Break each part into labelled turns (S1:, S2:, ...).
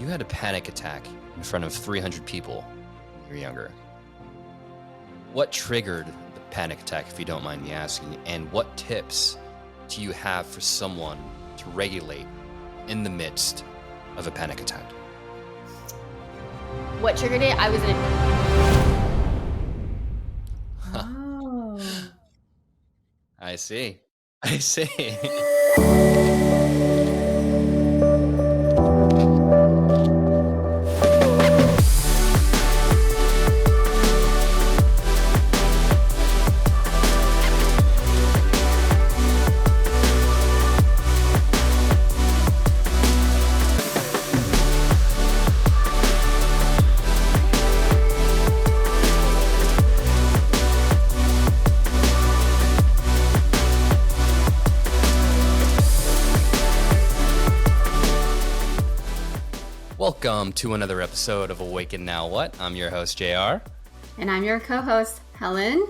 S1: had a panic attack in front of 300 people when you were younger. What triggered the panic attack, if you don't mind me asking, and what tips do you have for someone to regulate in the midst of a panic attack?
S2: What triggered it? I was in a...
S3: Oh.
S1: I see. Welcome to another episode of Awaken Now What? I'm your host, JR.
S3: And I'm your co-host, Helen.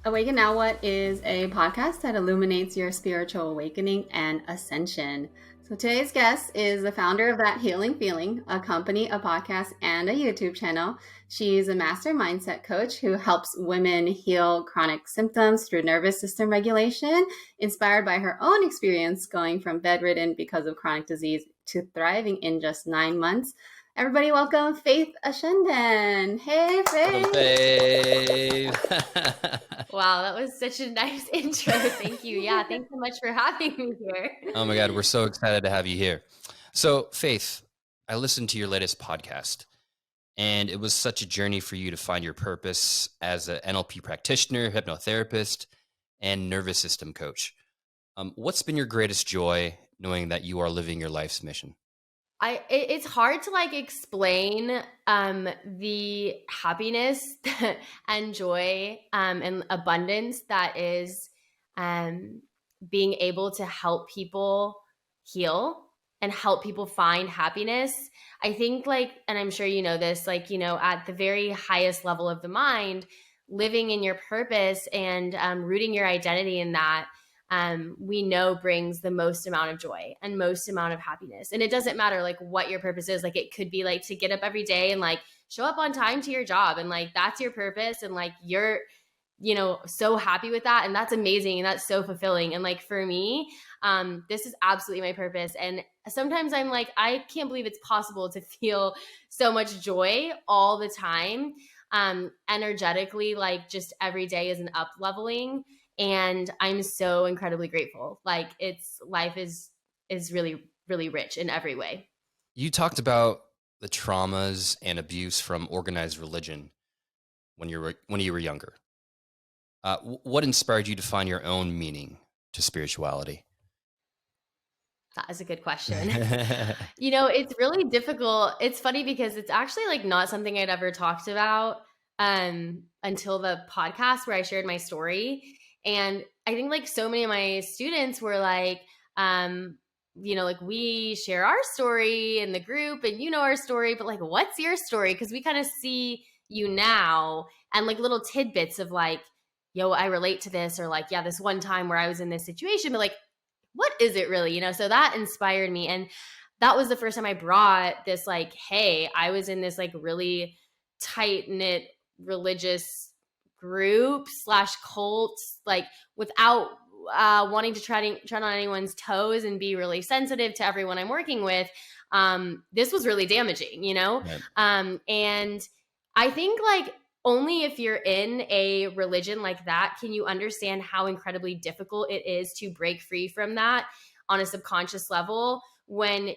S3: Awaken Now What is a podcast that illuminates your spiritual awakening and ascension. So today's guest is the founder of That Healing Feeling, a company, a podcast, and a YouTube channel. She's a master mindset coach who helps women heal chronic symptoms through nervous system regulation, inspired by her own experience going from bedridden because of chronic disease to thriving in just 9 months. Everybody welcome Faith Ashenden. Hey, Faith.
S1: Hey,
S2: Wow, that was such a nice intro. Thank you. Yeah, thanks so much for having me here.
S1: Oh my God, we're so excited to have you here. So, Faith, I listened to your latest podcast, and it was such a journey for you to find your purpose as an NLP practitioner, hypnotherapist, and nervous system coach. What's been your greatest joy knowing that you are living your life's mission?
S2: It's hard to explain the happiness and joy and abundance that is being able to help people heal and help people find happiness. I think and I'm sure you know this, at the very highest level of the mind, living in your purpose and rooting your identity in that, we know brings the most amount of joy and most amount of happiness. And it doesn't matter what your purpose is. It could be to get up every day and show up on time to your job, and that's your purpose, and you're so happy with that, and that's amazing, and that's so fulfilling. And for me, this is absolutely my purpose. And sometimes I'm I can't believe it's possible to feel so much joy all the time, energetically, just every day is an up leveling. And I'm so incredibly grateful. Life is really, really rich in every way.
S1: You talked about the traumas and abuse from organized religion when you were younger. What inspired you to find your own meaning to spirituality?
S2: That is a good question. It's really difficult. It's funny because it's actually not something I'd ever talked about until the podcast where I shared my story. And I think so many of my students were we share our story in the group and our story, but what's your story? Because we kind of see you now and little tidbits of yo, I relate to this, or yeah, this one time where I was in this situation, but what is it really? So that inspired me. And that was the first time I brought this hey, I was in this really tight-knit religious group / cult, without wanting to tread on anyone's toes and be really sensitive to everyone I'm working with. This was really damaging, Right. And I think only if you're in a religion like that can you understand how incredibly difficult it is to break free from that on a subconscious level, when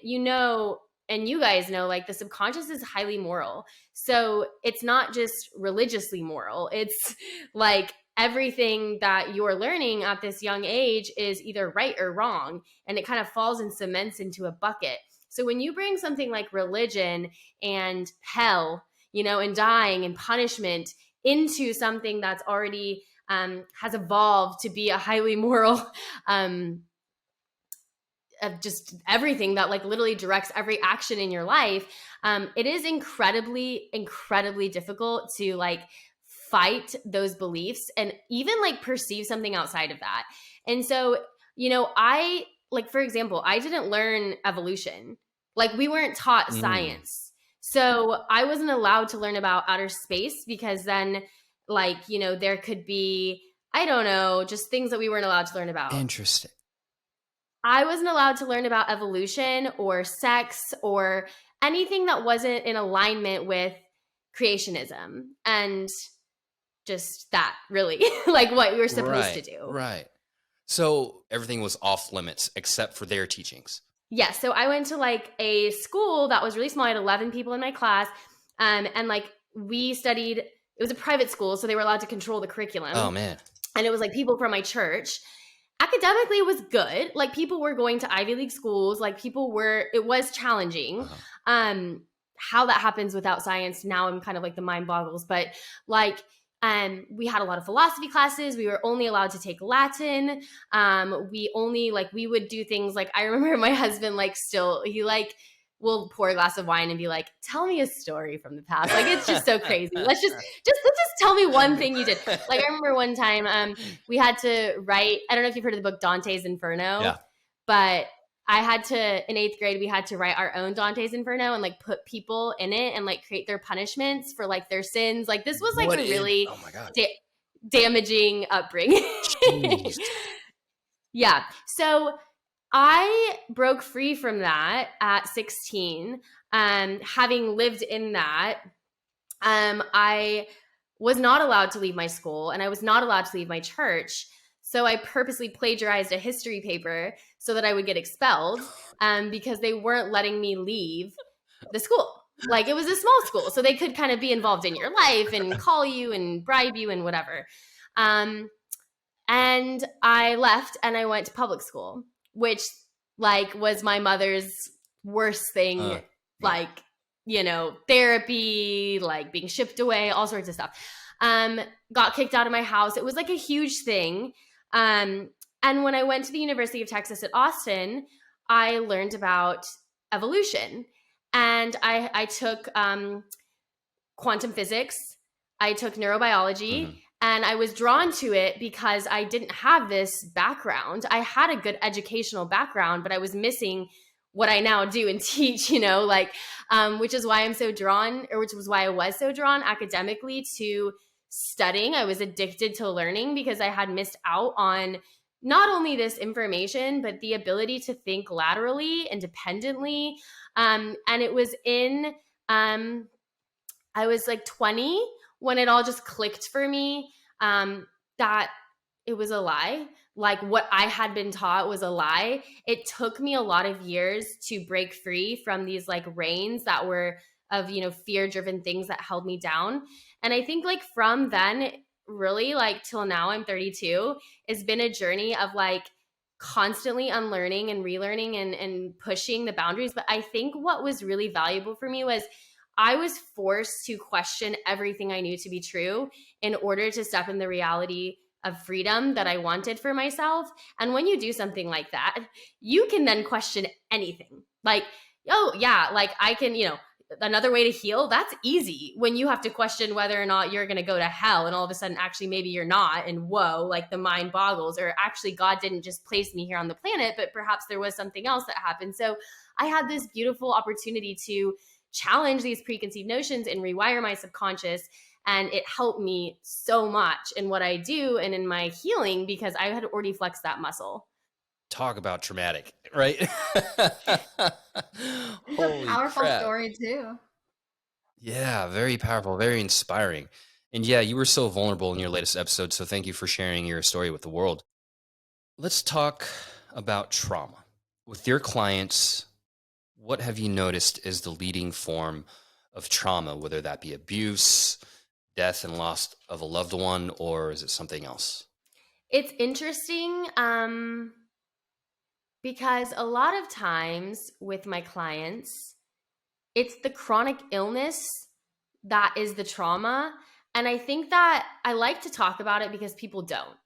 S2: and you guys know, the subconscious is highly moral. So it's not just religiously moral. It's everything that you're learning at this young age is either right or wrong. And it kind of falls and cements into a bucket. So when you bring something like religion and hell, and dying and punishment into something that's already has evolved to be a highly moral of just everything that literally directs every action in your life, it is incredibly, incredibly difficult to fight those beliefs and even perceive something outside of that. And so, I for example, I didn't learn evolution. Like we weren't taught science. So I wasn't allowed to learn about outer space because then like, you know, there could be, I don't know, just things that we weren't allowed to learn about.
S1: Interesting.
S2: I wasn't allowed to learn about evolution or sex or anything that wasn't in alignment with creationism and just that really, like what we were supposed to do.
S1: Right. So everything was off limits except for their teachings.
S2: Yeah. So I went to like a school that was really small. I had 11 people in my class. And like we studied, it was a private school, so they were allowed to control the curriculum.
S1: Oh, man.
S2: And it was like people from my church. Academically, it was good. Like people were going to Ivy League schools. Like people were, it was challenging. How that happens without science, now I'm kind of like the mind boggles. But like, we had a lot of philosophy classes. We were only allowed to take Latin. We would do things like, I remember my husband, like still, he like will pour a glass of wine and be like, tell me a story from the past. Like, it's just so crazy. Let's just tell me one thing you did. Like I remember one time, we had to write, I don't know if you've heard of the book Dante's Inferno, but I had to, in 8th grade, we had to write our own Dante's Inferno and like put people in it and like create their punishments for like their sins. Like this was like really damaging upbringing. Yeah. So I broke free from that at 16. Having lived in that, I was not allowed to leave my school and I was not allowed to leave my church. So I purposely plagiarized a history paper so that I would get expelled because they weren't letting me leave the school. Like it was a small school, so they could kind of be involved in your life and call you and bribe you and whatever. And I left and I went to public school, which like was my mother's worst thing, like, you know, therapy, like being shipped away, all sorts of stuff. Got kicked out of my house. It was like a huge thing. And when I went to the University of Texas at Austin, I learned about evolution. And I took quantum physics. I took neurobiology. And I was drawn to it because I didn't have this background. I had a good educational background, but I was missing what I now do and teach, you know, like, which is why I'm so drawn, or which was why I was so drawn academically to studying. I was addicted to learning because I had missed out on not only this information, but the ability to think laterally, independently. And it was in, I was like 20 when it all just clicked for me, that it was a lie. Like what I had been taught was a lie. It took me a lot of years to break free from these like reins that were of, you know, fear-driven things that held me down. And I think like from then, really like till now, I'm 32, it's been a journey of like constantly unlearning and relearning and pushing the boundaries. But I think what was really valuable for me was I was forced to question everything I knew to be true in order to step in the reality of freedom that I wanted for myself. And when you do something like that, you can then question anything. Like, oh yeah, like I can, you know, another way to heal, that's easy when you have to question whether or not you're going to go to hell and all of a sudden actually maybe you're not, and whoa, like the mind boggles, or actually God didn't just place me here on the planet, but perhaps there was something else that happened. So I had this beautiful opportunity to challenge these preconceived notions and rewire my subconscious, and it helped me so much in what I do and in my healing because I had already flexed that muscle.
S1: Talk about traumatic, right?
S3: It's a powerful story too.
S1: Yeah, very powerful, very inspiring. And yeah, you were so vulnerable in your latest episode, so thank you for sharing your story with the world. Let's talk about trauma. With your clients, what have you noticed is the leading form of trauma, whether that be abuse, death and loss of a loved one, or is it something else?
S2: It's interesting because a lot of times with my clients, it's the chronic illness that is the trauma. And I think that I like to talk about it because people don't.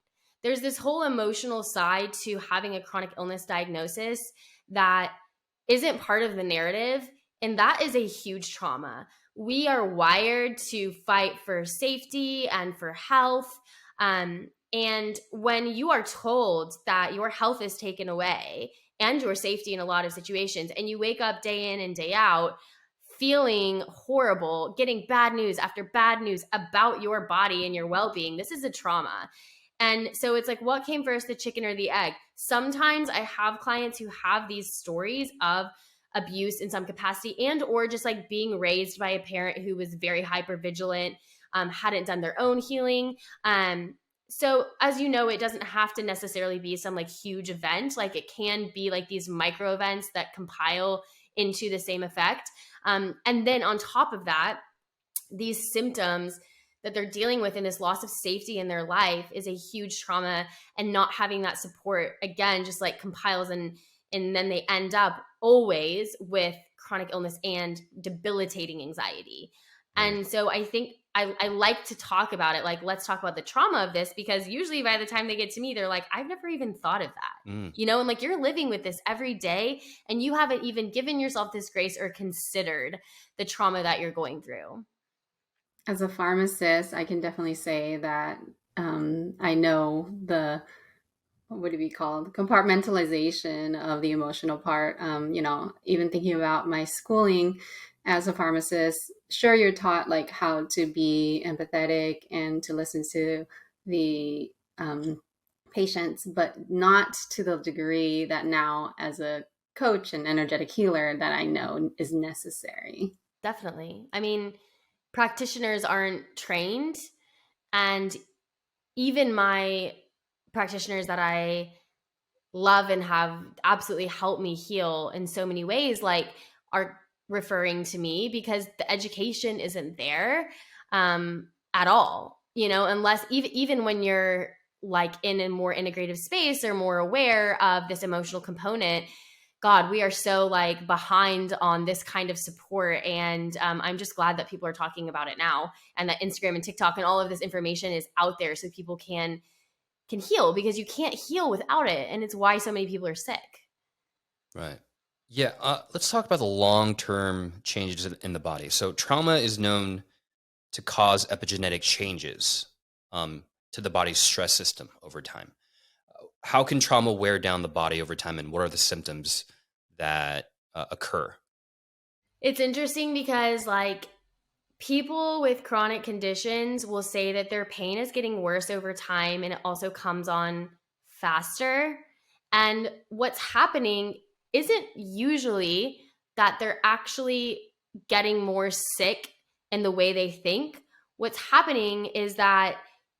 S2: There's this whole emotional side to having a chronic illness diagnosis that isn't part of the narrative. And that is a huge trauma. We are wired to fight for safety and for health. And when you are told that your health is taken away and your safety in a lot of situations. And you wake up day in and day out feeling horrible, getting bad news after bad news about your body and your well-being. This is a trauma. And so it's like, what came first, the chicken or the egg? Sometimes I have clients who have these stories of abuse in some capacity, and or just like being raised by a parent who was very hypervigilant, hadn't done their own healing. So as you know, it doesn't have to necessarily be some like huge event. Like it can be like these micro events that compile into the same effect. And then on top of that, these symptoms that they're dealing with in this loss of safety in their life is a huge trauma, and not having that support, again, just like compiles, and then they end up always with chronic illness and debilitating anxiety. And so I think I like to talk about it. Like, let's talk about the trauma of this, because usually by the time they get to me, they're like, I've never even thought of that, you know, and like you're living with this every day and you haven't even given yourself this grace or considered the trauma that you're going through.
S3: As a pharmacist, I can definitely say that I know the, what would it be called? Compartmentalization of the emotional part. You know, even thinking about my schooling as a pharmacist, sure, you're taught like how to be empathetic and to listen to the patients, but not to the degree that now as a coach and energetic healer that I know is necessary.
S2: Definitely. I mean, practitioners aren't trained, and even my practitioners that I love and have absolutely helped me heal in so many ways, like, are referring to me because the education isn't there at all, you know, unless even when you're like in a more integrative space or more aware of this emotional component. God, we are so like behind on this kind of support. And I'm just glad that people are talking about it now, and that Instagram and TikTok and all of this information is out there so people can heal, because you can't heal without it. And it's why so many people are sick.
S1: Right. Yeah. Let's talk about the long-term changes in the body. So trauma is known to cause epigenetic changes to the body's stress system over time. How can trauma wear down the body over time, and what are the symptoms that occur?
S2: It's interesting because like people with chronic conditions will say that their pain is getting worse over time, and it also comes on faster. And what's happening isn't usually that they're actually getting more sick in the way they think. What's happening is that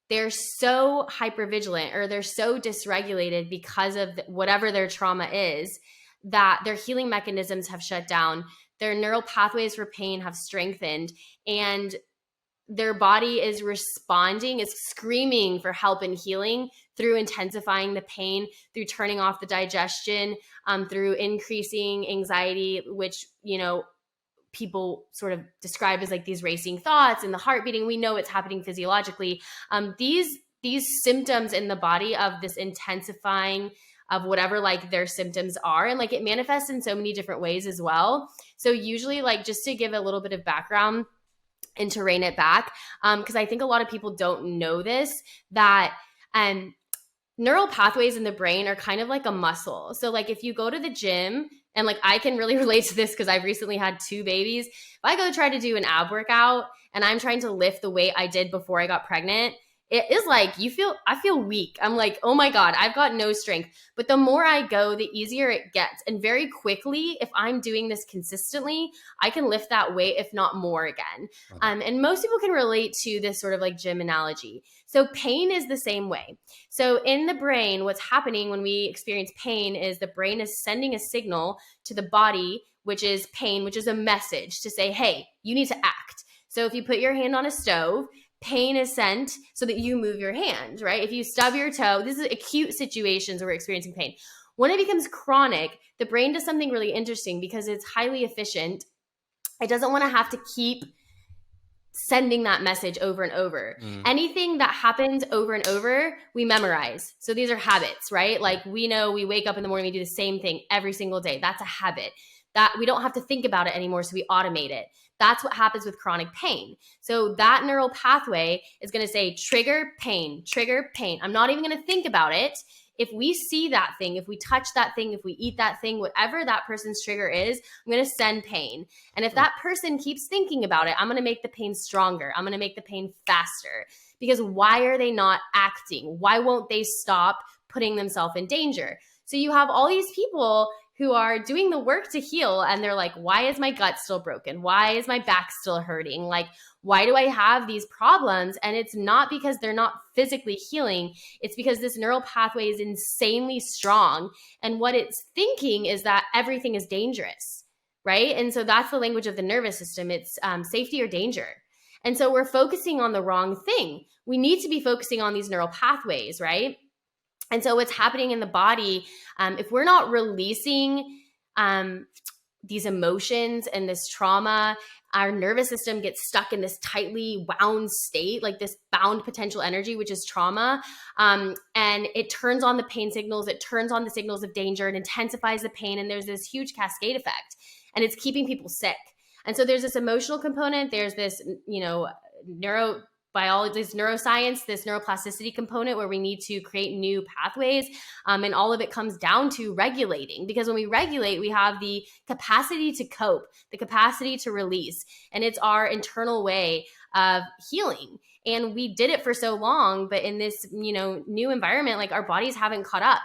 S2: they're so hypervigilant, or they're so dysregulated because of whatever their trauma is, that their healing mechanisms have shut down. Their neural pathways for pain have strengthened, and their body is responding, is screaming for help and healing through intensifying the pain, through turning off the digestion, through increasing anxiety, which, you know, people sort of describe as like these racing thoughts and the heart beating. We know it's happening physiologically. These symptoms in the body of this intensifying of whatever like their symptoms are, and like it manifests in so many different ways as well. So usually, like, just to give a little bit of background and to rein it back, because I think a lot of people don't know this, that neural pathways in the brain are kind of like a muscle. So like if you go to the gym, and like I can really relate to this because I've recently had 2 babies. If I go try to do an ab workout and I'm trying to lift the weight I did before I got pregnant, it is like I feel weak. I'm like, oh my God, I've got no strength. But the more I go, the easier it gets. And very quickly, if I'm doing this consistently, I can lift that weight, if not more again. And most people can relate to this sort of like gym analogy. So pain is the same way. So in the brain, what's happening when we experience pain is the brain is sending a signal to the body, which is pain, which is a message to say, hey, you need to act. So if you put your hand on a stove, pain is sent so that you move your hand, right? If you stub your toe, this is acute situations where we're experiencing pain. When it becomes chronic, the brain does something really interesting because it's highly efficient. It doesn't want to have to keep sending that message over and over. Anything that happens over and over, we memorize. So these are habits, right? Like we know we wake up in the morning, we do the same thing every single day. That's a habit. That we don't have to think about it anymore, so we automate it. That's what happens with chronic pain. So that neural pathway is going to say, trigger pain, trigger pain. I'm not even going to think about it. if we see that thing, if we touch that thing, if we eat that thing, whatever that person's trigger is, I'm going to send pain. And if that person keeps thinking about it, I'm going to make the pain stronger. I'm going to make the pain faster. Because why are they not acting? Why won't they stop putting themselves in danger? So you have all these people who are doing the work to heal, and they're like, why is my gut still broken? Why is my back still hurting? Like, why do I have these problems? And it's not because they're not physically healing. It's because this neural pathway is insanely strong. And what it's thinking is that everything is dangerous, right? And so that's the language of the nervous system. It's safety or danger. And so we're focusing on the wrong thing. We need to be focusing on these neural pathways, right? And so what's happening in the body, if we're not releasing these emotions and this trauma, our nervous system gets stuck in this tightly wound state, like this bound potential energy, which is trauma. And it turns on the pain signals, it turns on the signals of danger, it intensifies the pain, and there's this huge cascade effect, and it's keeping people sick. And so there's this emotional component, there's this, neurobiology, this neuroscience, this neuroplasticity component where we need to create new pathways. And all of it comes down to regulating, because when we regulate, we have the capacity to cope, the capacity to release. And it's our internal way of healing. And we did it for so long, but in this, new environment, like our bodies haven't caught up.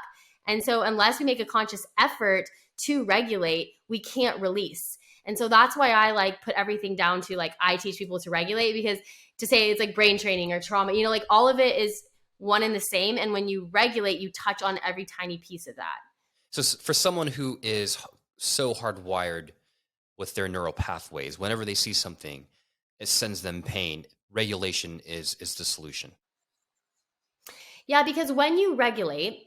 S2: And so unless we make a conscious effort to regulate, we can't release. And so that's why I put everything down to I teach people to regulate, because to say it's like brain training or trauma, all of it is one and the same. And when you regulate, you touch on every tiny piece of that.
S1: So for someone who is so hardwired with their neural pathways, whenever they see something, it sends them pain, regulation is the solution.
S2: Yeah, because when you regulate,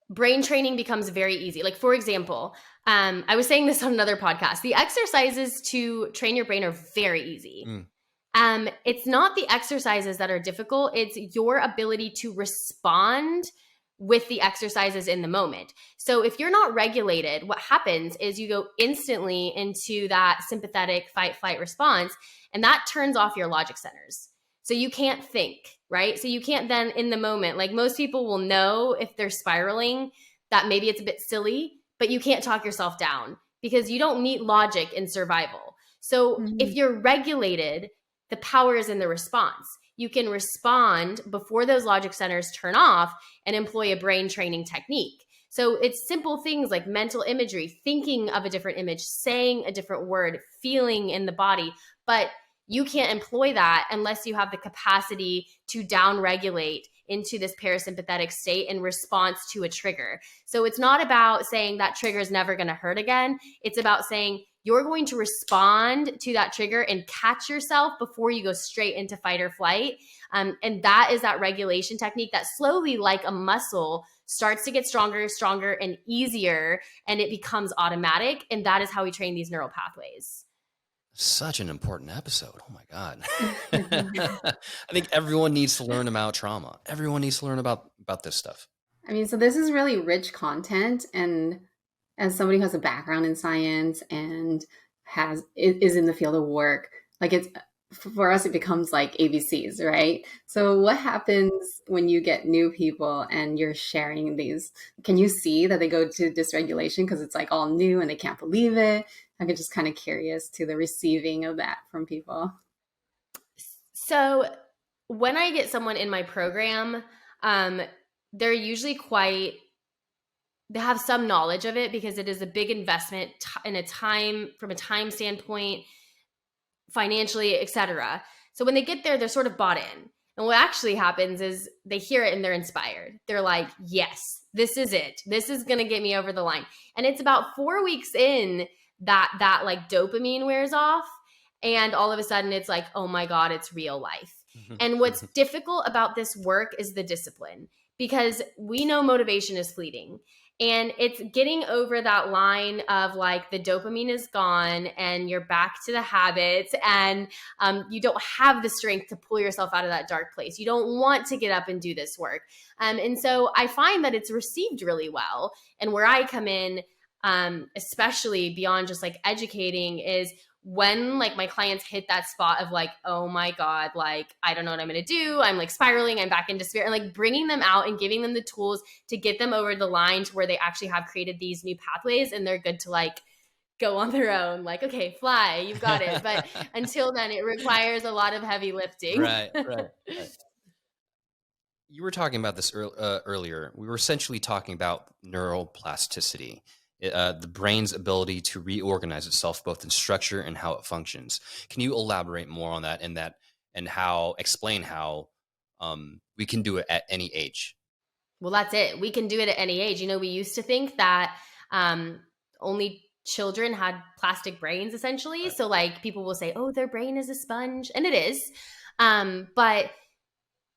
S2: brain training becomes very easy. Like, for example, I was saying this on another podcast. The exercises to train your brain are very easy. It's not the exercises that are difficult. It's your ability to respond with the exercises in the moment. So if you're not regulated, what happens is you go instantly into that sympathetic fight-flight response, and that turns off your logic centers. So you can't think, right? So you can't then in the moment, like most people will know if they're spiraling that maybe it's a bit silly, but you can't talk yourself down because you don't need logic in survival. So if you're regulated, the power is in the response. You can respond before those logic centers turn off and employ a brain training technique. So it's simple things like mental imagery, thinking of a different image, saying a different word, feeling in the body, but you can't employ that unless you have the capacity to downregulate into this parasympathetic state in response to a trigger. So it's not about saying that trigger is never going to hurt again. It's about saying you're going to respond to that trigger and catch yourself before you go straight into fight or flight. And that is that regulation technique that slowly, like a muscle, starts to get stronger, stronger, and easier, and it becomes automatic. And that is how we train these neural pathways.
S1: Such an important episode. Oh my God. I think everyone needs to learn about trauma. Everyone needs to learn about this stuff.
S3: I mean, so this is really rich content. And as somebody who has a background in science and is in the field of work, it's for us, it becomes like ABCs, right? So what happens when you get new people and you're sharing these? Can you see that they go to dysregulation because it's all new and they can't believe it? I'm just kind of curious to the receiving of that from people.
S2: So when I get someone in my program, they're usually they have some knowledge of it because it is a big investment from a time standpoint, financially, etc. So when they get there, they're sort of bought in. And what actually happens is they hear it and they're inspired. They're like, yes, this is it. This is going to get me over the line. And it's about 4 weeks in that dopamine wears off. And all of a sudden it's like, oh my God, it's real life. And what's difficult about this work is the discipline, because we know motivation is fleeting. And it's getting over that line of the dopamine is gone and you're back to the habits, and you don't have the strength to pull yourself out of that dark place. You don't want to get up and do this work. And so I find that it's received really well. And where I come in, especially beyond just educating, is when like my clients hit that spot of like, oh my God, like, I don't know what I'm going to do. I'm like spiraling, I'm back in despair, and like bringing them out and giving them the tools to get them over the line to where they actually have created these new pathways and they're good to like go on their own. Like, okay, fly, you've got it. But until then, it requires a lot of heavy lifting.
S1: Right. You were talking about this earlier. We were essentially talking about neuroplasticity, the brain's ability to reorganize itself both in structure and how it functions. Can you elaborate more on that and explain how we can do it at any age?
S2: Well, that's it. We can do it at any age. You know, we used to think that only children had plastic brains, essentially.
S1: Right.
S2: So like people will say, oh, their brain is a sponge. And it is. But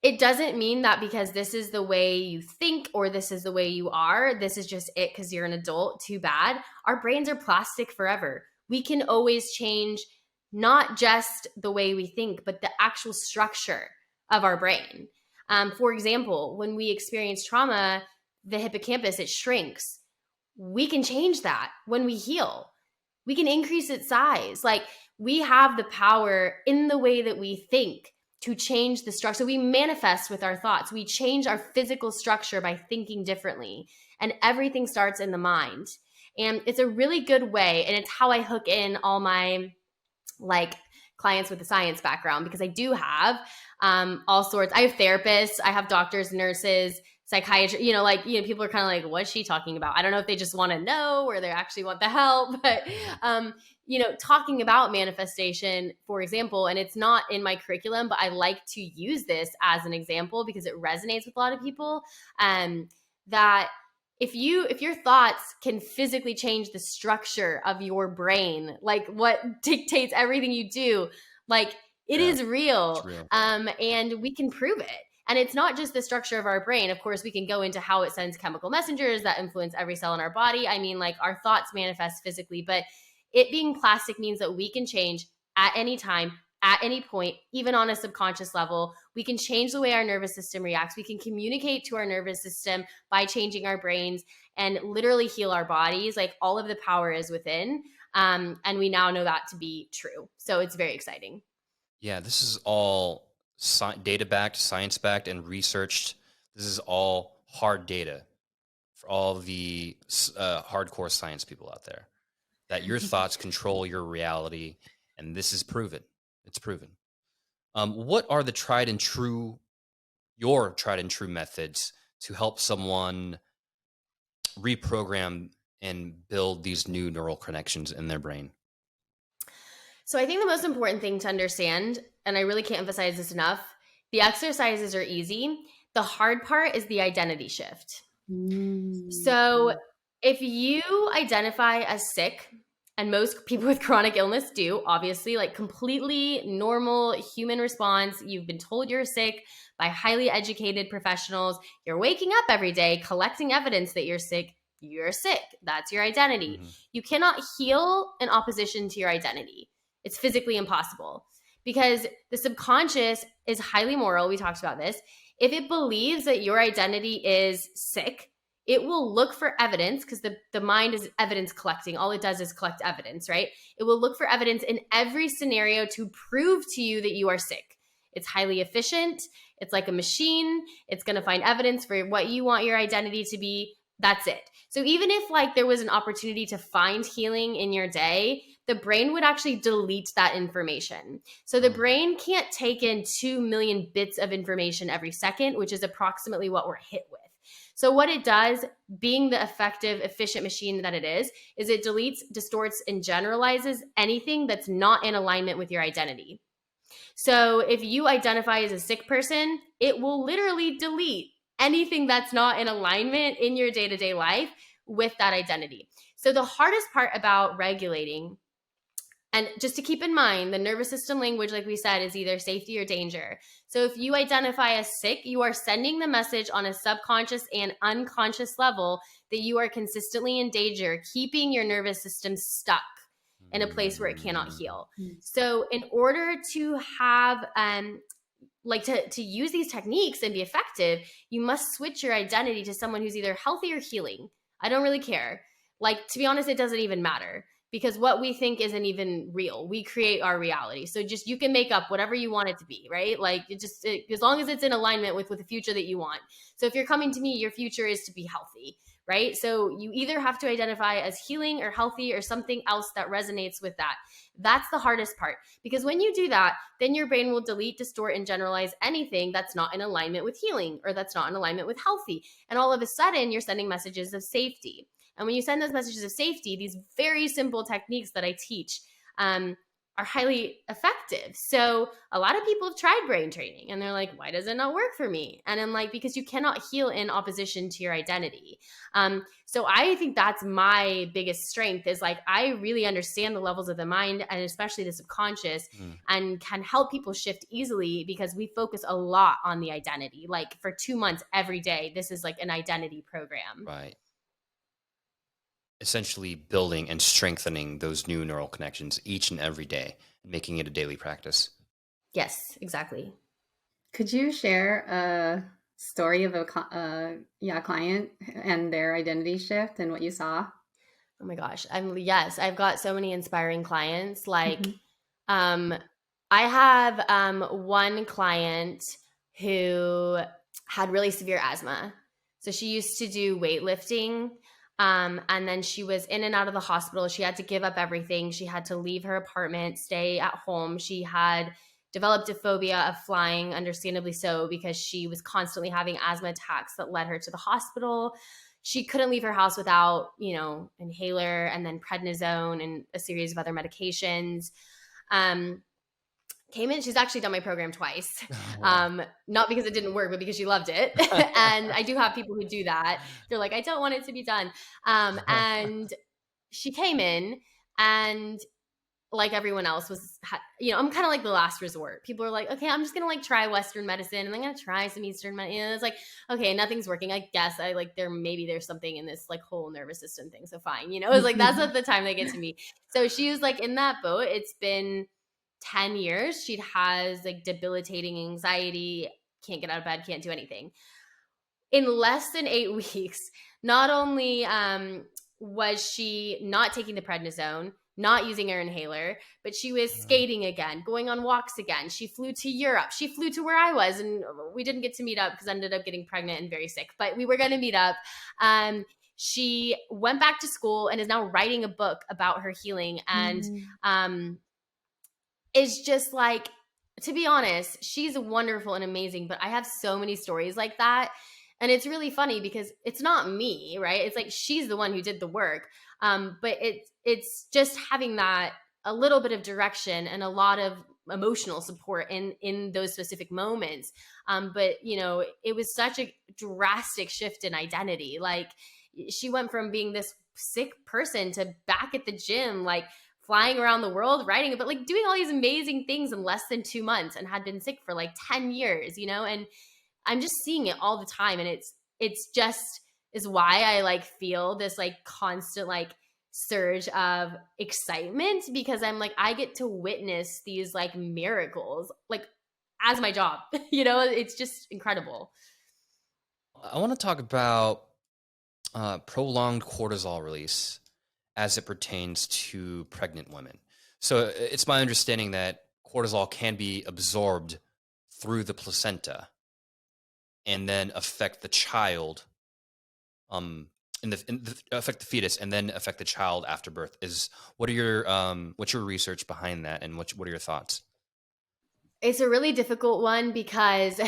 S2: it doesn't mean that because this is the way you think or this is the way you are, this is just it because you're an adult. Too bad. Our brains are plastic forever. We can always change not just the way we think, but the actual structure of our brain. For example, when we experience trauma, the hippocampus, it shrinks. We can change that when we heal. We can increase its size. Like we have the power in the way that we think to change the structure. So we manifest with our thoughts. We change our physical structure by thinking differently. And everything starts in the mind. And it's a really good way. And it's how I hook in all my like clients with a science background, because I do have all sorts. I have therapists, I have doctors, nurses, psychiatrists, people are kind of like, what's she talking about? I don't know if they just want to know or they actually want the help, but talking about manifestation, for example, and it's not in my curriculum, but I like to use this as an example because it resonates with a lot of people, that if your thoughts can physically change the structure of your brain, like what dictates everything you do, like it is real.
S1: It's real.
S2: And we can prove it. And it's not just the structure of our brain. Of course, we can go into how it sends chemical messengers that influence every cell in our body. I mean, like our thoughts manifest physically, but it being plastic means that we can change at any time, at any point, even on a subconscious level. We can change the way our nervous system reacts. We can communicate to our nervous system by changing our brains and literally heal our bodies. Like all of the power is within. And we now know that to be true. So it's very exciting.
S1: Yeah, this is all data-backed, science-backed, and researched. This is all hard data for all the hardcore science people out there, that your thoughts control your reality, and this is proven. It's proven. What are the tried and true methods to help someone reprogram and build these new neural connections in their brain?
S2: So I think the most important thing to understand, and I really can't emphasize this enough, the exercises are easy. The hard part is the identity shift. So if you identify as sick, and most people with chronic illness do, obviously, like completely normal human response, you've been told you're sick by highly educated professionals, you're waking up every day collecting evidence that you're sick, that's your identity. Mm-hmm. You cannot heal in opposition to your identity. It's physically impossible because the subconscious is highly moral. We talked about this. If it believes that your identity is sick, it will look for evidence because the mind is evidence collecting. All it does is collect evidence, right? It will look for evidence in every scenario to prove to you that you are sick. It's highly efficient. It's like a machine. It's going to find evidence for what you want your identity to be. That's it. So even if like there was an opportunity to find healing in your day, the brain would actually delete that information. So the brain can't take in 2 million bits of information every second, which is approximately what we're hit with. So what it does, being the effective, efficient machine that it is it deletes, distorts, and generalizes anything that's not in alignment with your identity. So if you identify as a sick person, it will literally delete anything that's not in alignment in your day-to-day life with that identity. So the hardest part about regulating, and just to keep in mind, the nervous system language, like we said, is either safety or danger. So if you identify as sick, you are sending the message on a subconscious and unconscious level that you are consistently in danger, keeping your nervous system stuck in a place where it cannot heal. So in order to have, to use these techniques and be effective, you must switch your identity to someone who's either healthy or healing. I don't really care. Like, to be honest, it doesn't even matter. because what we think isn't even real. We create our reality. So just, you can make up whatever you want it to be, right? Like as long as it's in alignment with the future that you want. So if you're coming to me, your future is to be healthy, right? So you either have to identify as healing or healthy or something else that resonates with that. That's the hardest part, because when you do that, then your brain will delete, distort, and generalize anything that's not in alignment with healing or that's not in alignment with healthy. And all of a sudden, you're sending messages of safety. And when you send those messages of safety, these very simple techniques that I teach are highly effective. So a lot of people have tried brain training and they're like, why does it not work for me? And I'm like, because you cannot heal in opposition to your identity. So I think that's my biggest strength, is like, I really understand the levels of the mind and especially the subconscious and can help people shift easily, because we focus a lot on the identity. Like for 2 months, every day, this is like an identity program.
S1: Right. Essentially building and strengthening those new neural connections each and every day, making it a daily practice.
S2: Yes, exactly.
S3: Could you share a story of a client and their identity shift and what you saw?
S2: Oh my gosh. I've got so many inspiring clients. Like, I have one client who had really severe asthma. So she used to do weightlifting. And then she was in and out of the hospital. She had to give up everything. She had to leave her apartment, stay at home. She had developed a phobia of flying, understandably so, because she was constantly having asthma attacks that led her to the hospital. She couldn't leave her house without, inhaler and then prednisone and a series of other medications. Came in, she's actually done my program twice.
S1: Oh, wow.
S2: Not because it didn't work, but because she loved it. And I do have people who do that. They're like, I don't want it to be done. And she came in, and like everyone else I'm kind of like the last resort. People are like, okay, I'm just going to like try Western medicine and I'm going to try some Eastern medicine. It's like, okay, nothing's working. I guess there's something in this like whole nervous system thing. So fine. It's like, that's not the time they get to me. So she was like in that boat. It's been 10 years. She has like debilitating anxiety, can't get out of bed, can't do anything. In less than 8 weeks, not only was she not taking the prednisone, not using her inhaler, but she was skating again, going on walks again. She flew to Europe. She flew to where I was, and we didn't get to meet up because I ended up getting pregnant and very sick, but we were going to meet up. She went back to school and is now writing a book about her healing. And is just like, to be honest, she's wonderful and amazing, but I have so many stories like that. And it's really funny because it's not me, right? It's like, she's the one who did the work. But it's just having that, a little bit of direction and a lot of emotional support in those specific moments. But it was such a drastic shift in identity. Like, she went from being this sick person to back at the gym, like flying around the world, writing, but like doing all these amazing things in less than 2 months, and had been sick for like 10 years, and I'm just seeing it all the time. And it's just is why I like feel this like constant like surge of excitement, because I'm like, I get to witness these like miracles, like as my job, it's just incredible.
S1: I want to talk about prolonged cortisol release as it pertains to pregnant women. So it's my understanding that cortisol can be absorbed through the placenta and then affect the child, affect the fetus, and then affect the child after birth. What's your research behind that, and what are your thoughts?
S2: It's a really difficult one because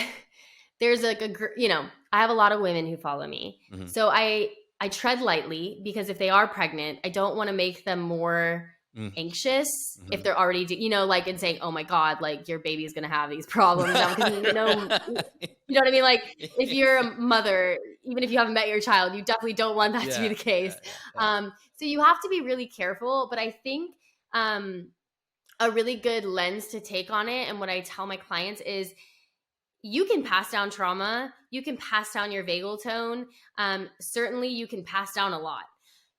S2: there's like I have a lot of women who follow me. Mm-hmm. So I tread lightly, because if they are pregnant, I don't want to make them more anxious if they're already, like, and saying, oh my God, like your baby's going to have these problems now. Because, you know what I mean? Like, if you're a mother, even if you haven't met your child, you definitely don't want that to be the case. Yeah. So you have to be really careful. But I think a really good lens to take on it, and what I tell my clients is, you can pass down trauma. You can pass down your vagal tone. Certainly you can pass down a lot,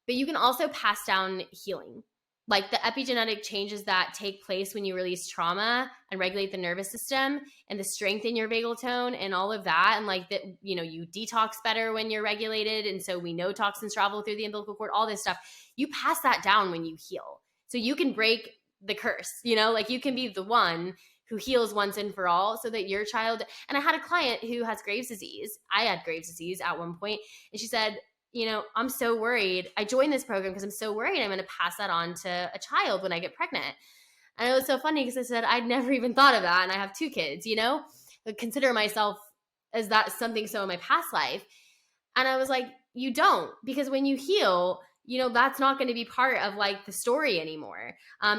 S2: but you can also pass down healing. like the epigenetic changes that take place when you release trauma and regulate the nervous system and the strength in your vagal tone and all of that. And like that, you know, you detox better when you're regulated. And so we know toxins travel through the umbilical cord, all this stuff. You pass that down when you heal. So you can break the curse, you know, like you can be the one who heals once and for all so that your child, and I had a client who has Graves' disease. I had Graves' disease at one point, and she said, you know, I'm so worried. I joined this program because I'm so worried I'm going to pass that on to a child when I get pregnant. And it was so funny because I said, I'd never even thought of that. And I have 2 kids, you know, I consider myself as that something so in my past life. And I was like, you don't, because when you heal, you know, that's not going to be part of like the story anymore.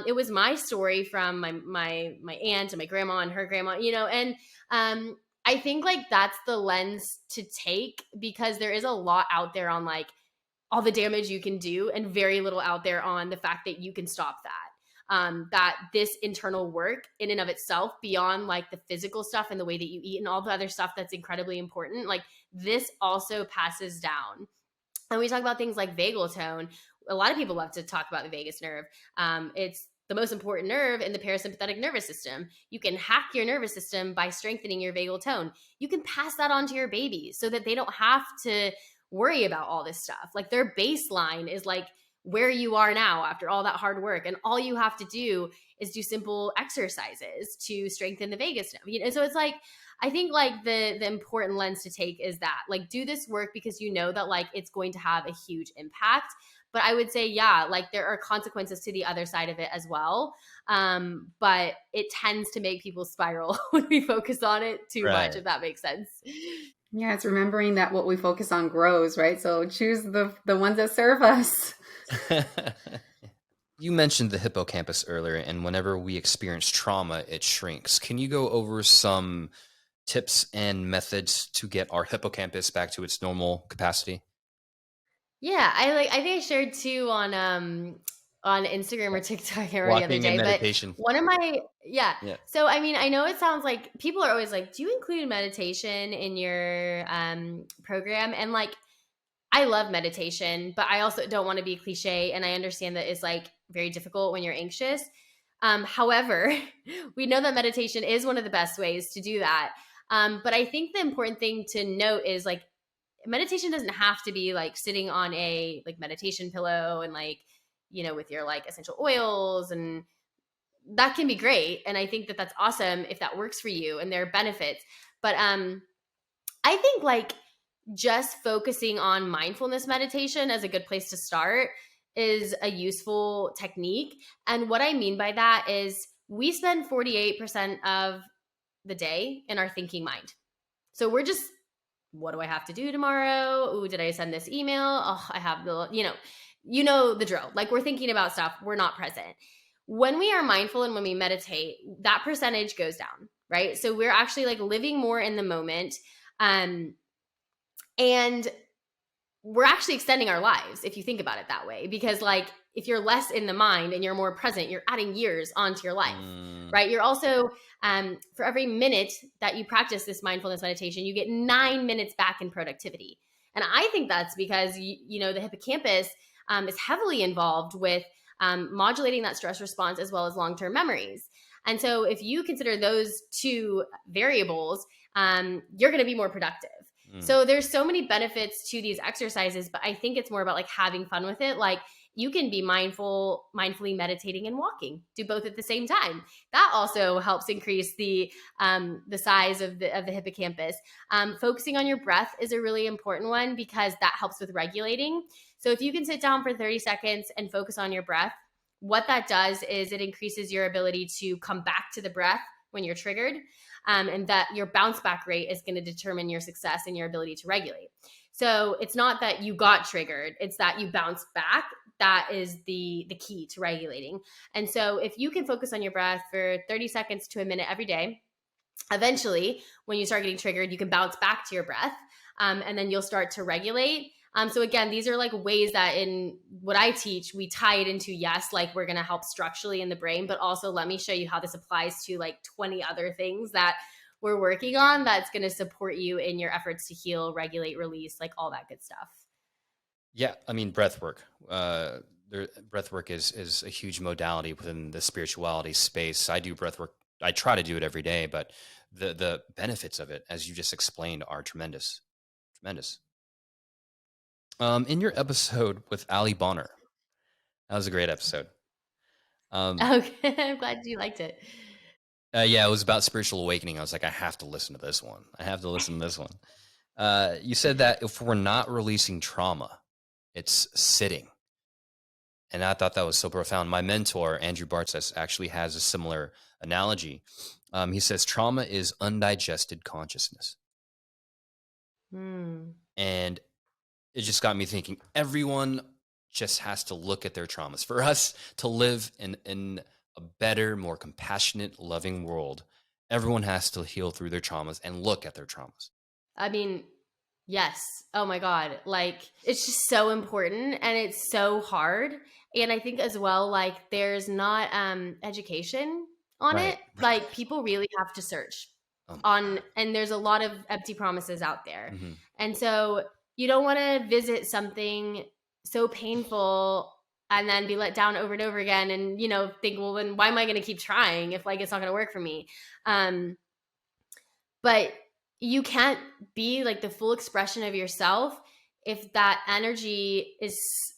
S2: It was my story from my aunt and my grandma and her grandma, you know, and I think like that's the lens to take, because there is a lot out there on like all the damage you can do and very little out there on the fact that you can stop that. That this internal work in and of itself, beyond like the physical stuff and the way that you eat and all the other stuff that's incredibly important, like this also passes down. And we talk about things like vagal tone. A lot of people love to talk about the vagus nerve. It's the most important nerve in the parasympathetic nervous system. You can hack your nervous system by strengthening your vagal tone. You can pass that on to your babies so that they don't have to worry about all this stuff. Like their baseline is like where you are now after all that hard work. And all you have to do is do simple exercises to strengthen the vagus nerve. You know, so it's like, I think like the important lens to take is that like do this work because you know that like it's going to have a huge impact. But I would say, yeah, like there are consequences to the other side of it as well. But it tends to make people spiral when we focus on it too much, if that makes sense.
S3: Yeah, it's remembering that what we focus on grows, right? So choose the ones that serve us.
S1: You mentioned the hippocampus earlier, and whenever we experience trauma, it shrinks. Can you go over some tips and methods to get our hippocampus back to its normal capacity?
S2: Yeah, I think I shared too on Instagram or TikTok, I remember the other day.
S1: Meditation.
S2: But one of my So I mean, I know it sounds like people are always like, do you include meditation in your program? And like I love meditation, but I also don't want to be cliche, and I understand that it's like very difficult when you're anxious. However, we know that meditation is one of the best ways to do that. But I think the important thing to note is like meditation doesn't have to be like sitting on a like meditation pillow and like, you know, with your like essential oils, and that can be great. And I think that that's awesome if that works for you and there are benefits. But I think like just focusing on mindfulness meditation as a good place to start is a useful technique. And what I mean by that is we spend 48% of the day in our thinking mind. So we're just, what do I have to do tomorrow? Oh, did I send this email? Oh, I have the, you know the drill. Like we're thinking about stuff. We're not present. When we are mindful and when we meditate, that percentage goes down, right? So we're actually like living more in the moment. And we're actually extending our lives if you think about it that way, because like if you're less in the mind and you're more present, you're adding years onto your life, right? You're also, for every minute that you practice this mindfulness meditation, you get 9 minutes back in productivity. And I think that's because, you know, the hippocampus is heavily involved with modulating that stress response as well as long-term memories. And so if you consider those 2 variables, you're going to be more productive. So there's so many benefits to these exercises, but I think it's more about like having fun with it. Like you can be mindfully meditating and walking, do both at the same time. That also helps increase the size of the hippocampus. Focusing on your breath is a really important one because that helps with regulating. So if you can sit down for 30 seconds and focus on your breath, what that does is it increases your ability to come back to the breath when you're triggered. And that your bounce back rate is going to determine your success and your ability to regulate. So it's not that you got triggered, it's that you bounced back. That is the key to regulating. And so if you can focus on your breath for 30 seconds to a minute every day, eventually when you start getting triggered, you can bounce back to your breath, and then you'll start to regulate. So again, these are like ways that in what I teach, we tie it into, yes, like we're going to help structurally in the brain, but also let me show you how this applies to like 20 other things that we're working on that's going to support you in your efforts to heal, regulate, release, like all that good stuff.
S1: Yeah. I mean, breath work. breath work is a huge modality within the spirituality space. I do breath work. I try to do it every day, but the benefits of it, as you just explained, are tremendous. Tremendous. In your episode with Ali Bonner, that was a great episode.
S2: Okay, I'm glad you liked it.
S1: Yeah, it was about spiritual awakening. I was like, I have to listen to this one. I have to listen to this one. You said that if we're not releasing trauma, it's sitting. And I thought that was so profound. My mentor, Andrew Bartzes, actually has a similar analogy. He says trauma is undigested consciousness.
S2: Hmm.
S1: And it just got me thinking, everyone just has to look at their traumas. For us to live in a better, more compassionate, loving world, everyone has to heal through their traumas and look at their traumas.
S2: I mean, yes. Oh my God. Like, it's just so important and it's so hard. And I think as well, like, there's not education on
S1: Right,
S2: it. Like, people really have to search on, and there's a lot of empty promises out there.
S1: Mm-hmm.
S2: And so you don't want to visit something so painful and then be let down over and over again and, you know, think, well, then why am I going to keep trying if like it's not going to work for me? But you can't be like the full expression of yourself if that energy is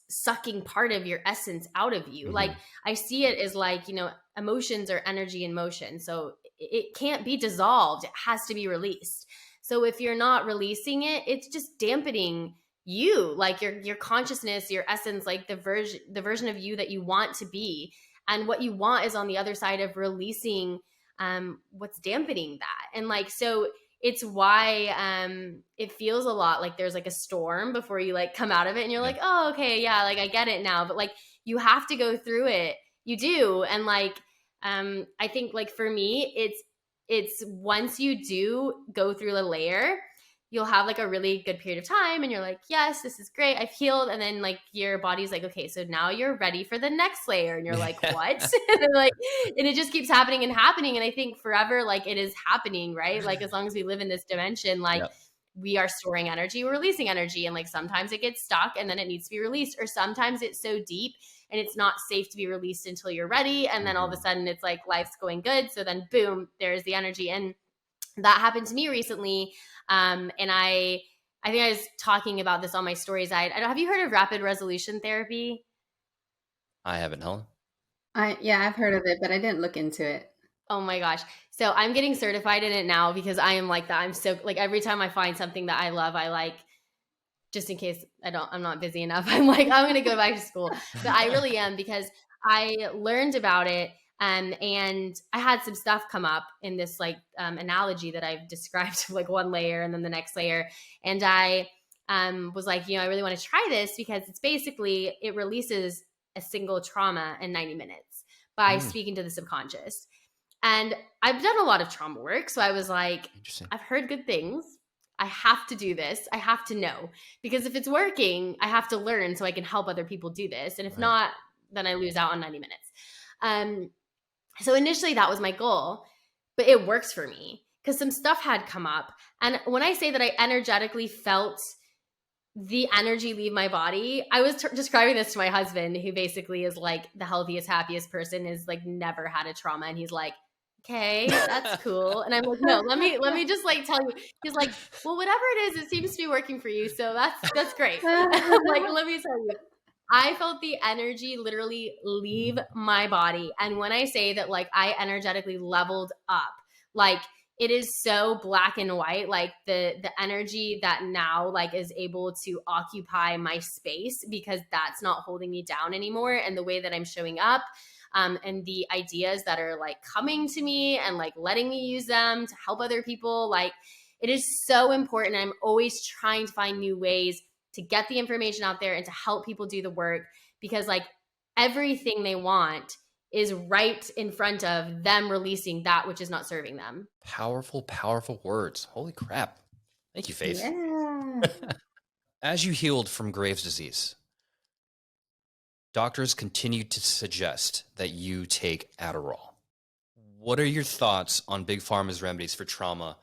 S2: sucking part of your essence out of you.
S1: Mm-hmm.
S2: Like I see it as like, you know, emotions are energy in motion. So it can't be dissolved. It has to be released. So if you're not releasing it, it's just dampening you, like your consciousness, your essence, like the version of you that you want to be. And what you want is on the other side of releasing what's dampening that. And like, so it's why it feels a lot like there's like a storm before you like come out of it and you're like, oh, okay, yeah, like I get it now. But like you have to go through it. You do. And like I think like for me, it's once you do go through a layer, you'll have like a really good period of time and you're like, yes, this is great, I've healed. And then like your body's like, okay, so now you're ready for the next layer. And you're like, what? And like, and it just keeps happening and happening. And I think forever, like it is happening, right? Like as long as we live in this dimension, like we are storing energy, we're releasing energy. And like sometimes it gets stuck and then it needs to be released, or sometimes it's so deep and it's not safe to be released until you're ready. And then all of a sudden it's like life's going good. So then boom, there's the energy. And that happened to me recently. And I think I was talking about this on my stories. Have you heard of rapid resolution therapy?
S1: I haven't, Helen.
S3: I've heard of it, but I didn't look into it.
S2: Oh my gosh. So I'm getting certified in it now because I am like that. I'm so like every time I find something that I love, I like, just in case I'm not busy enough, I'm like, I'm going to go back to school. But I really am, because I learned about it. And I had some stuff come up in this like analogy that I've described, like one layer and then the next layer. And I was like, you know, I really want to try this because it's basically, it releases a single trauma in 90 minutes by speaking to the subconscious. And I've done a lot of trauma work. So I was like, I've heard good things. I have to do this. I have to know, because if it's working, I have to learn so I can help other people do this. And if not, then I lose out on 90 minutes. So initially that was my goal, but it works for me because some stuff had come up. And when I say that I energetically felt the energy leave my body, I was describing this to my husband, who basically is like the healthiest, happiest person, is like never had a trauma. And he's like, okay, that's cool. And I'm like, no, let me just like tell you. He's like, well, whatever it is, it seems to be working for you. So that's great. Like, let me tell you. I felt the energy literally leave my body. And when I say that, like, I energetically leveled up, like it is so black and white, like the energy that now like is able to occupy my space, because that's not holding me down anymore. And the way that I'm showing up, and the ideas that are like coming to me and like letting me use them to help other people, like it is so important. I'm always trying to find new ways to get the information out there and to help people do the work, because like everything they want is right in front of them, releasing that which is not serving them.
S1: Powerful, powerful words. Holy crap. Thank you, Faith.
S3: Yeah.
S1: As you healed from Graves' disease, doctors continue to suggest that you take Adderall. What are your thoughts on Big Pharma's remedies for trauma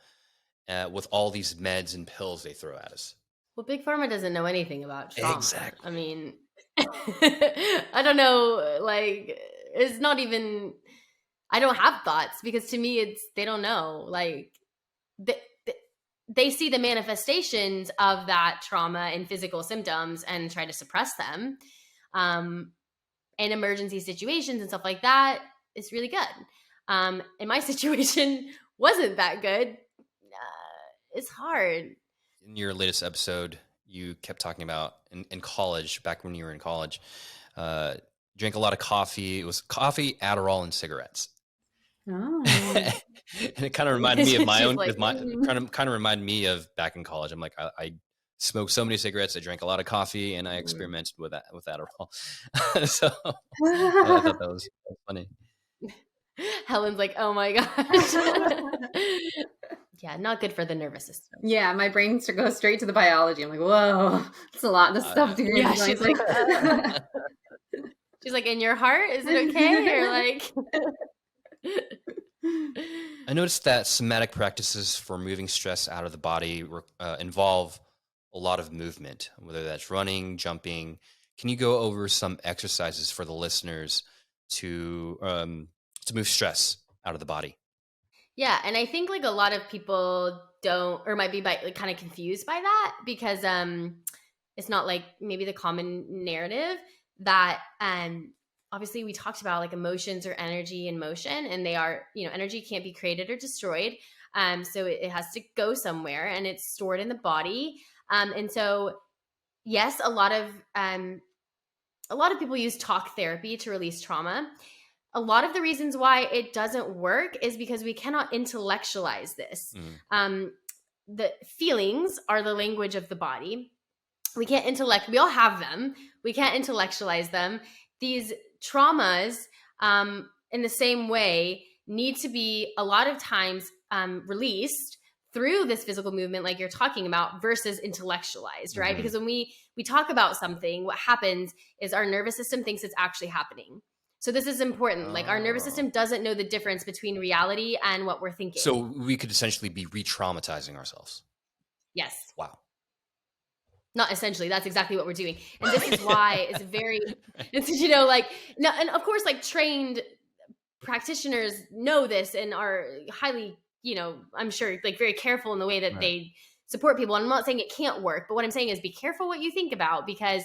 S1: with all these meds and pills they throw at us?
S2: Well, Big Pharma doesn't know anything about trauma.
S1: Exactly.
S2: I mean, I don't know, like, it's not even, I don't have thoughts, because to me it's, they don't know, like they, they see the manifestations of that trauma in physical symptoms and try to suppress them. In emergency situations and stuff like that, it's really good. And my situation wasn't that good. It's hard.
S1: In your latest episode, you kept talking about in college, back when you were in college, drank a lot of coffee. It was coffee, Adderall, and cigarettes.
S3: Oh.
S1: And it kind of reminded me of my
S2: She's
S1: own,
S2: like,
S1: kind of reminded me of back in college. I'm like, I smoked so many cigarettes, I drank a lot of coffee, and I experimented with Adderall. So I thought that was funny.
S2: Helen's like, oh my gosh. Yeah, not good for the nervous system.
S3: Yeah, my brain goes straight to the biology. I'm like, whoa, it's a lot of stuff to hear.
S2: Yeah, she's like, she's like, in your heart, is it okay? Or like,
S1: I noticed that somatic practices for moving stress out of the body involve a lot of movement, whether that's running, jumping. Can you go over some exercises for the listeners to move stress out of the body?
S2: Yeah, and I think like a lot of people don't, or might be like kind of confused by that, because it's not like maybe the common narrative that obviously we talked about like emotions or energy in motion, and they are, energy can't be created or destroyed. So it has to go somewhere, and it's stored in the body. And so, yes, a lot of people use talk therapy to release trauma. A lot of the reasons why it doesn't work is because we cannot intellectualize this. The feelings are the language of the body. We can't we all have them. We can't intellectualize them. These traumas, in the same way, need to be a lot of times released through this physical movement like you're talking about, versus intellectualized, right? Because when we talk about something, what happens is our nervous system thinks it's actually happening. So this is important. Like our nervous system doesn't know the difference between reality and what we're thinking.
S1: So we could essentially be re-traumatizing ourselves.
S2: Yes.
S1: Wow.
S2: Not essentially. That's exactly what we're doing. And this is why it's very, it's, no, and of course, like trained practitioners know this and are highly, I'm sure, like very careful in the way that they support people. And I'm not saying it can't work, but what I'm saying is be careful what you think about, because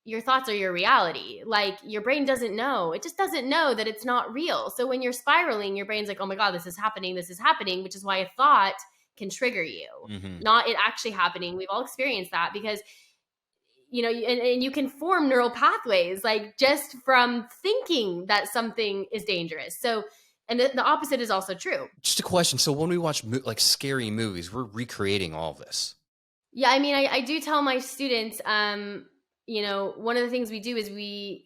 S2: your thoughts are your reality. Like your brain doesn't know. It just doesn't know that it's not real. So when you're spiraling, your brain's like, oh my God, this is happening, which is why a thought can trigger you, not it actually happening. We've all experienced that, because, and you can form neural pathways like just from thinking that something is dangerous. So, and the opposite is also true.
S1: Just a question. So when we watch like scary movies, we're recreating all of this.
S2: Yeah. I mean, I do tell my students, one of the things we do is we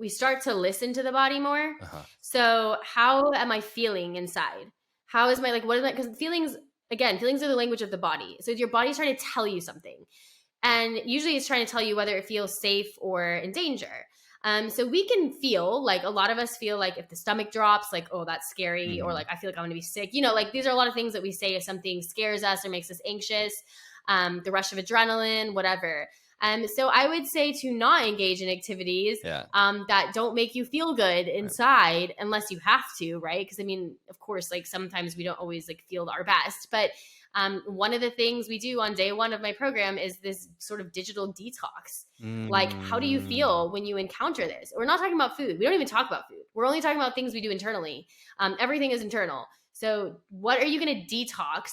S2: start to listen to the body more. So how am I feeling inside? How is my, what is my, because feelings are the language of the body. So your body's trying to tell you something. And usually it's trying to tell you whether it feels safe or in danger. So we can feel, like a lot of us feel like if the stomach drops, like, oh, that's scary. Or like, I feel like I'm going to be sick. Like these are a lot of things that we say if something scares us or makes us anxious, the rush of adrenaline, whatever. So I would say to not engage in activities that don't make you feel good inside, unless you have to, right? Because I mean, of course, like sometimes we don't always like feel our best. But one of the things we do on day one of my program is this sort of digital detox. Like, how do you feel when you encounter this? We're not talking about food. We don't even talk about food. We're only talking about things we do internally. Everything is internal. So what are you going to detox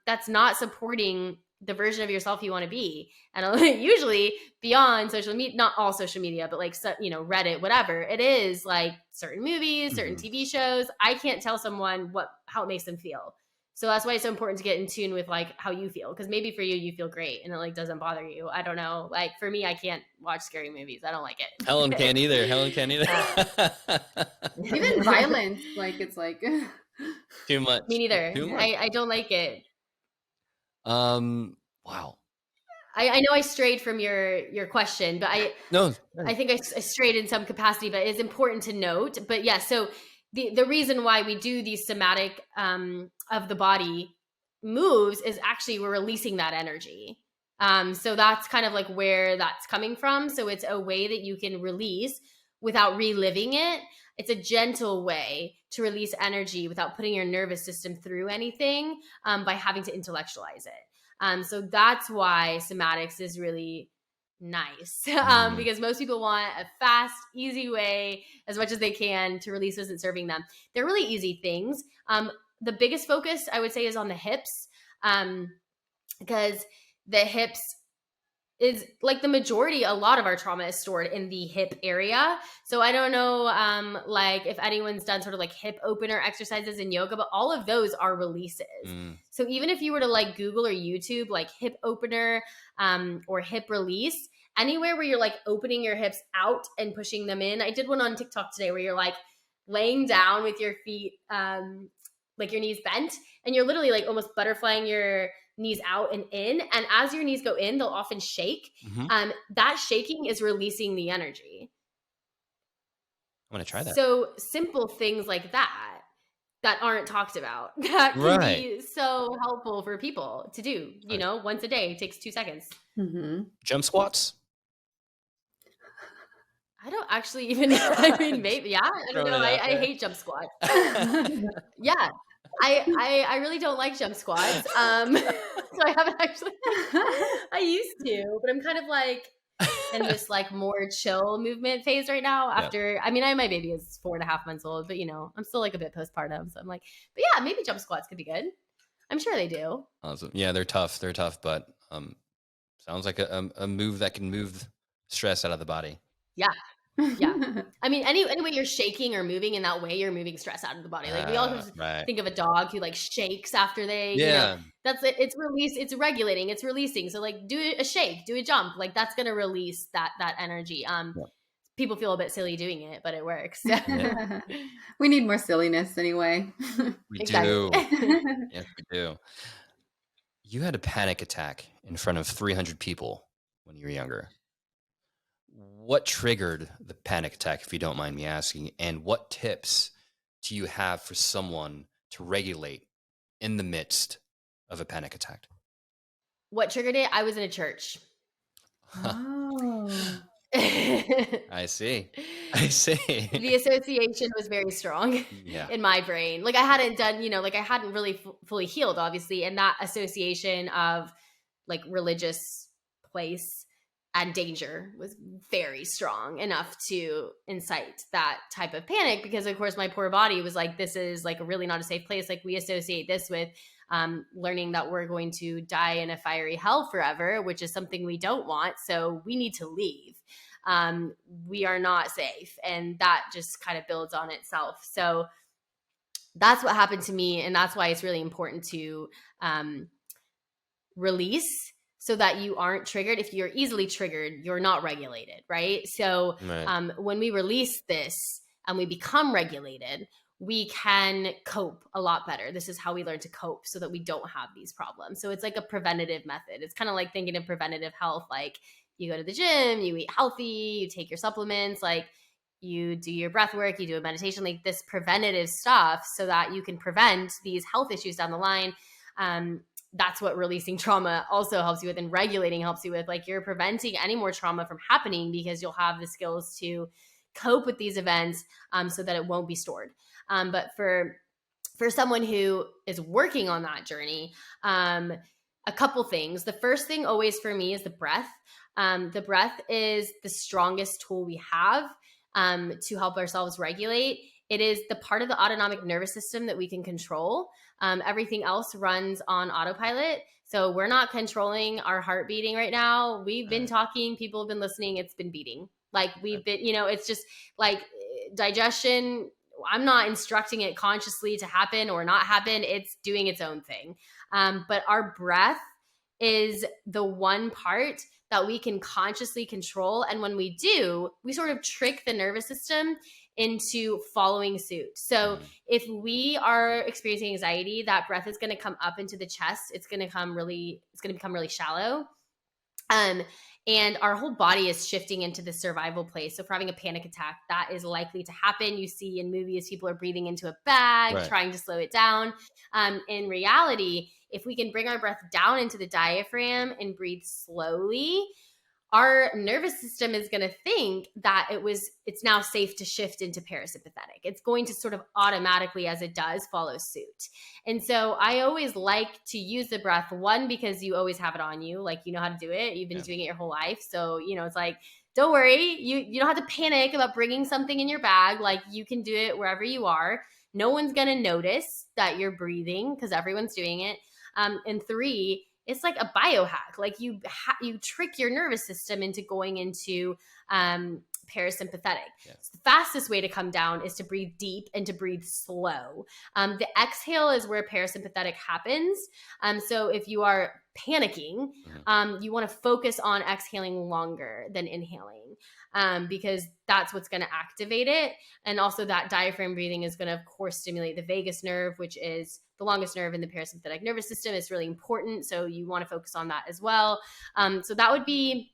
S2: that's not supporting the version of yourself you want to be? And usually beyond social media, not all social media, but like, Reddit, whatever it is, like certain movies, certain TV shows, I can't tell someone how it makes them feel. So that's why it's so important to get in tune with like how you feel. Cause maybe for you feel great and it like doesn't bother you. I don't know. Like for me, I can't watch scary movies. I don't like it.
S1: Helen can't either.
S3: Even violence, like it's like
S1: too much.
S2: Me neither. I don't like it.
S1: Wow.
S2: I know I strayed from your question, but I think I strayed in some capacity, but it's important to note. But yeah, so the reason why we do these somatic of the body moves is actually we're releasing that energy. So that's kind of like where that's coming from. So it's a way that you can release without reliving it. It's a gentle way to release energy without putting your nervous system through anything, by having to intellectualize it. So that's why somatics is really nice, because most people want a fast, easy way as much as they can to release what isn't serving them. They're really easy things. The biggest focus, I would say, is on the hips, because the hips is like the majority, a lot of our trauma is stored in the hip area. So I don't know, like if anyone's done sort of like hip opener exercises in yoga, but all of those are releases. So even if you were to like Google or YouTube, like hip opener, or hip release, anywhere where you're like opening your hips out and pushing them in. I did one on TikTok today where you're like laying down with your feet, like your knees bent, and you're literally like almost butterflying your knees out and in. And as your knees go in, they'll often shake. That shaking is releasing the energy.
S1: I'm going to try that.
S2: So simple things like that aren't talked about, that can be so helpful for people to do, you know, once a day. It takes 2 seconds.
S1: Jump squats?
S2: I don't actually even, I mean, maybe, yeah, I don't know. I hate jump squats. Yeah. I really don't like jump squats. So I haven't actually, I used to, but I'm kind of like in this like more chill movement phase right now after, I mean, my baby is 4.5 months old, but you know, I'm still like a bit postpartum. So I'm like, but yeah, maybe jump squats could be good. I'm sure they do.
S1: Awesome. Yeah, they're tough. They're tough, but sounds like a move that can move stress out of the body.
S2: Yeah. Yeah. I mean, any way you're shaking or moving in that way, you're moving stress out of the body. Like we all think of a dog who like shakes after they, you know, that's it. It's release. It's regulating. It's releasing. So like do a shake, do a jump. Like that's going to release that energy. People feel a bit silly doing it, but it works.
S3: We need more silliness anyway.
S1: We do. Yes, we do. You had a panic attack in front of 300 people when you were younger. What triggered the panic attack, if you don't mind me asking, and what tips do you have for someone to regulate in the midst of a panic attack?
S2: What triggered it? I was in a church.
S3: Oh.
S1: I see.
S2: The association was very strong in my brain. Like I hadn't done, you know, like I hadn't really fully healed, obviously. And that association of like religious place and danger was very strong enough to incite that type of panic, because of course my poor body was like, this is like really not a safe place. Like we associate this with learning that we're going to die in a fiery hell forever, which is something we don't want. So we need to leave. We are not safe. And that just kind of builds on itself. So that's what happened to me. And that's why it's really important to release, so that you aren't triggered. If you're easily triggered, you're not regulated, right? So when we release this and we become regulated, we can cope a lot better. This is how we learn to cope so that we don't have these problems. So it's like a preventative method. It's kind of like thinking of preventative health. Like you go to the gym, you eat healthy, you take your supplements, like you do your breath work, you do a meditation, like this preventative stuff so that you can prevent these health issues down the line. That's what releasing trauma also helps you with, and regulating helps you with. Like you're preventing any more trauma from happening because you'll have the skills to cope with these events, so that it won't be stored. But for someone who is working on that journey, a couple things. The first thing always for me is the breath. The breath is the strongest tool we have to help ourselves regulate. It is the part of the autonomic nervous system that we can control. Everything else runs on autopilot. So we're not controlling our heart beating right now. We've been talking, people have been listening. It's been beating. Like we've been, you know, it's just like digestion. I'm not instructing it consciously to happen or not happen. It's doing its own thing. But our breath is the one part that we can consciously control. And when we do, we sort of trick the nervous system into following suit. So if we are experiencing anxiety, that breath is going to come up into the chest. It's going to become really shallow. And our whole body is shifting into the survival place. So if we're having a panic attack, that is likely to happen. You see in movies, people are breathing into a bag,
S1: Right.
S2: trying to slow it down. In reality, if we can bring our breath down into the diaphragm and breathe slowly, our nervous system is going to think that it's now safe to shift into parasympathetic. It's going to sort of automatically, as it does, follow suit. And so I always like to use the breath, one, because you always have it on you, like you know how to do it. You've been doing it your whole life. So, it's like, don't worry. You don't have to panic about bringing something in your bag. Like you can do it wherever you are. No one's going to notice that you're breathing because everyone's doing it. And three, it's like a biohack. Like you trick your nervous system into going into parasympathetic. So the fastest way to come down is to breathe deep and to breathe slow. The exhale is where parasympathetic happens. So if you are panicking, you want to focus on exhaling longer than inhaling, because that's what's going to activate it. And also that diaphragm breathing is going to, of course, stimulate the vagus nerve, which is the longest nerve in the parasympathetic nervous system. It's really important. So you want to focus on that as well. So that would be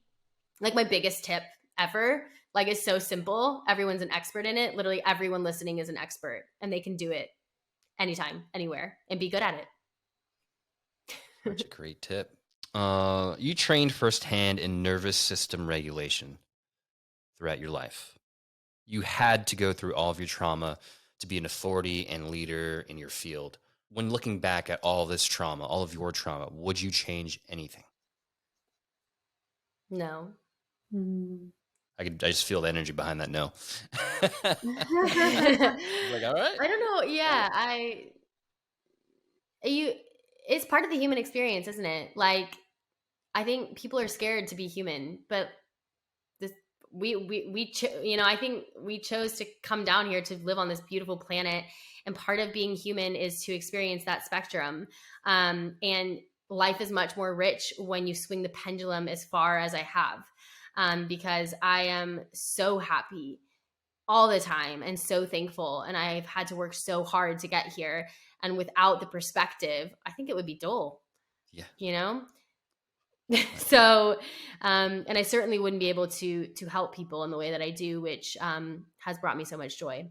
S2: like my biggest tip ever. Like it's so simple. Everyone's an expert in it. Literally everyone listening is an expert and they can do it anytime, anywhere, and be good at it.
S1: Such a great tip. You trained firsthand in nervous system regulation throughout your life. You had to go through all of your trauma to be an authority and leader in your field. When looking back at all this trauma, all of your trauma, would you change anything?
S2: No.
S1: I just feel the energy behind that no.
S2: Like,
S1: all right.
S2: I don't know. Yeah, it's part of the human experience, isn't it? Like, I think people are scared to be human, but I think we chose to come down here to live on this beautiful planet. And part of being human is to experience that spectrum. And life is much more rich when you swing the pendulum as far as I have, because I am so happy all the time and so thankful. And I've had to work so hard to get here. And without the perspective, I think it would be dull. Yeah. So, and I certainly wouldn't be able to help people in the way that I do, which has brought me so much joy.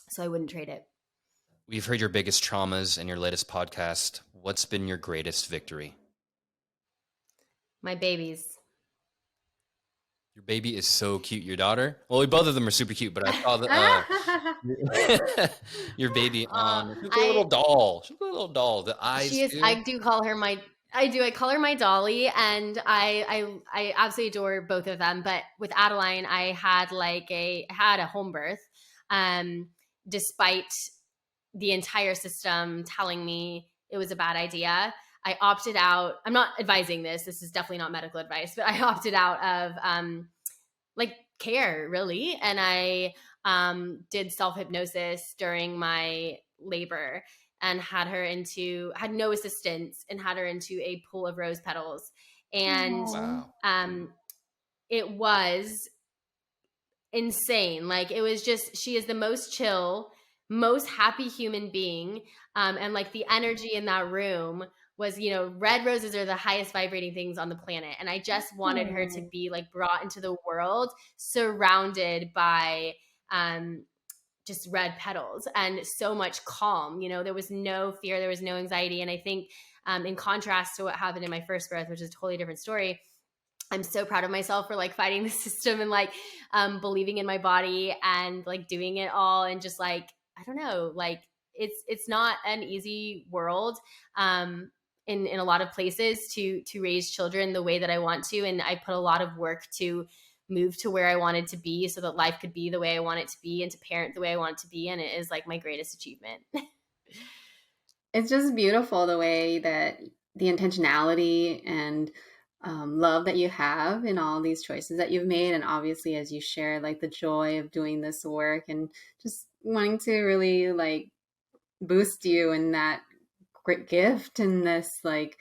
S2: So I wouldn't trade it.
S1: We've heard your biggest traumas in your latest podcast. What's been your greatest victory?
S2: My babies.
S1: Your baby is so cute. Your daughter? Well, both of them are super cute, but I saw that your baby on. She's a little doll. She's a little doll. The eyes.
S2: She is. Too. I call her my dolly, and I absolutely adore both of them. But with Adeline, I had a home birth, despite the entire system telling me it was a bad idea. I opted out. I'm not advising this. This is definitely not medical advice, but I opted out of care, really, and I did self-hypnosis during my labor. And had no assistance, and had her into a pool of rose petals. And it was insane. Like it was just, she is the most chill, most happy human being. And like the energy in that room was, red roses are the highest vibrating things on the planet. And I just wanted her to be like brought into the world, surrounded by, just red petals and so much calm. There was no fear, there was no anxiety. And I think in contrast to what happened in my first birth, which is a totally different story, I'm so proud of myself for like fighting the system and like believing in my body and like doing it all. And just like, I don't know, like it's not an easy world in a lot of places to raise children the way that I want to. And I put a lot of work to move to where I wanted to be so that life could be the way I want it to be and to parent the way I want it to be. And it is like my greatest achievement.
S3: It's just beautiful the way that the intentionality and love that you have in all these choices that you've made. And obviously, as you share, like the joy of doing this work and just wanting to really like boost you in that great gift and this like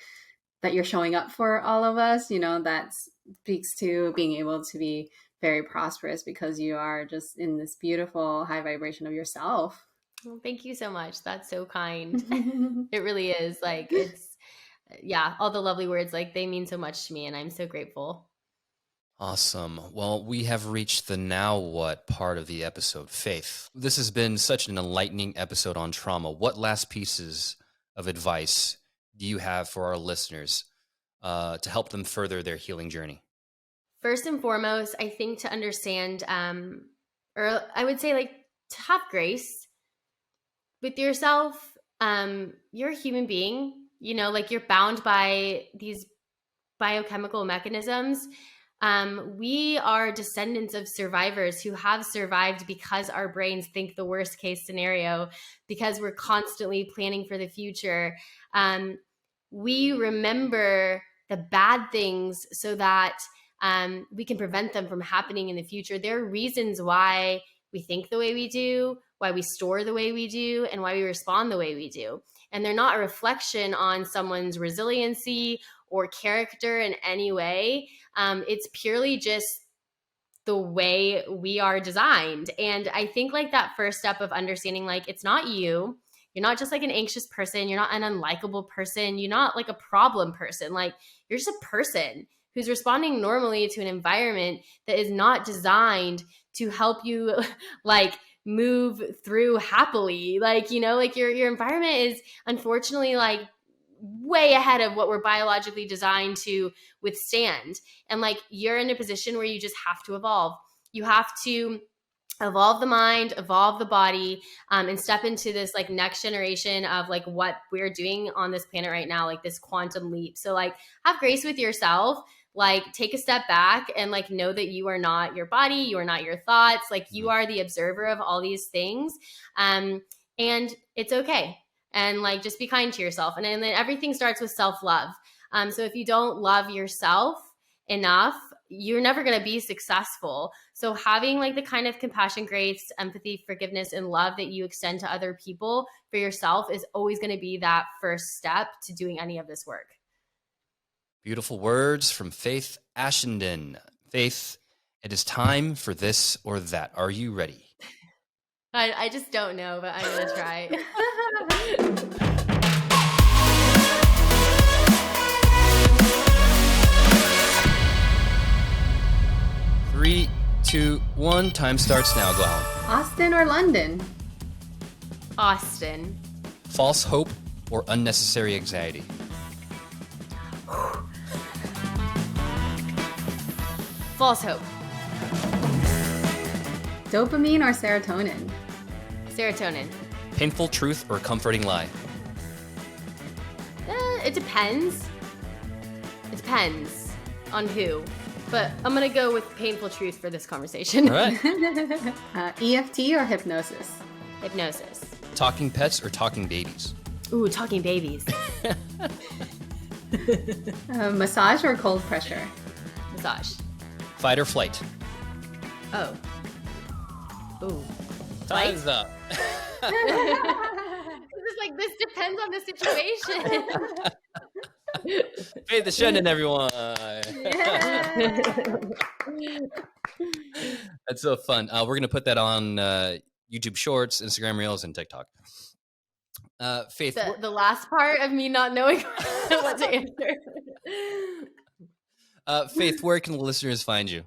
S3: that you're showing up for all of us, that speaks to being able to be very prosperous because you are just in this beautiful high vibration of yourself.
S2: Well, thank you so much. That's so kind. It really is. Like yeah, all the lovely words, like they mean so much to me, and I'm so grateful.
S1: Awesome. Well, we have reached the now what part of the episode. Faith, this has been such an enlightening episode on trauma. What last pieces of advice do you have for our listeners to help them further their healing journey?
S2: First and foremost, I think to understand, or I would say like to have grace with yourself. You're a human being, you know, like you're bound by these biochemical mechanisms. We are descendants of survivors who have survived because our brains think the worst case scenario, because we're constantly planning for the future. We remember the bad things so that we can prevent them from happening in the future. There are reasons why we think the way we do, why we store the way we do, and why we respond the way we do. And they're not a reflection on someone's resiliency or character in any way. It's purely just the way we are designed. And I think like that first step of understanding, like, it's not you. You're not just like an anxious person. You're not an unlikable person. You're not like a problem person. Like, you're just a person who's responding normally to an environment that is not designed to help you like move through happily. Like, you know, like your environment is unfortunately like way ahead of what we're biologically designed to withstand. And like, you're in a position where you just have to evolve. You have to evolve the mind, evolve the body, and step into this like next generation of like what we're doing on this planet right now, like this quantum leap. So like, have grace with yourself. Like, take a step back and like know that you are not your body, you are not your thoughts, like you are the observer of all these things. And it's okay. And like, just be kind to yourself. And then everything starts with self-love. So if you don't love yourself enough, you're never going to be successful. So having like the kind of compassion, grace, empathy, forgiveness, and love that you extend to other people for yourself is always going to be that first step to doing any of this work.
S1: Beautiful words from Faith Ashenden. Faith, it is time for this or that. Are you ready?
S2: I just don't know, but I'm going to try.
S1: 3, 2, 1. Time starts now. Go on.
S3: Austin or London?
S2: Austin.
S1: False hope or unnecessary anxiety?
S2: False hope.
S3: Dopamine or serotonin?
S2: Serotonin.
S1: Painful truth or comforting lie?
S2: It depends. It depends on who. But I'm going to go with painful truth for this conversation.
S1: All right.
S3: EFT or hypnosis?
S2: Hypnosis.
S1: Talking pets or talking babies?
S2: Ooh, talking babies.
S3: Massage or cold pressure?
S2: Massage.
S1: Fight or flight?
S2: Oh. Ooh.
S1: Time's up.
S2: It's like, this depends on the situation.
S1: Faith Ashenden, everyone. That's so fun. We're going to put that on YouTube Shorts, Instagram Reels, and TikTok. Faith.
S2: The last part of me not knowing what to answer.
S1: Faith, where can the listeners find you?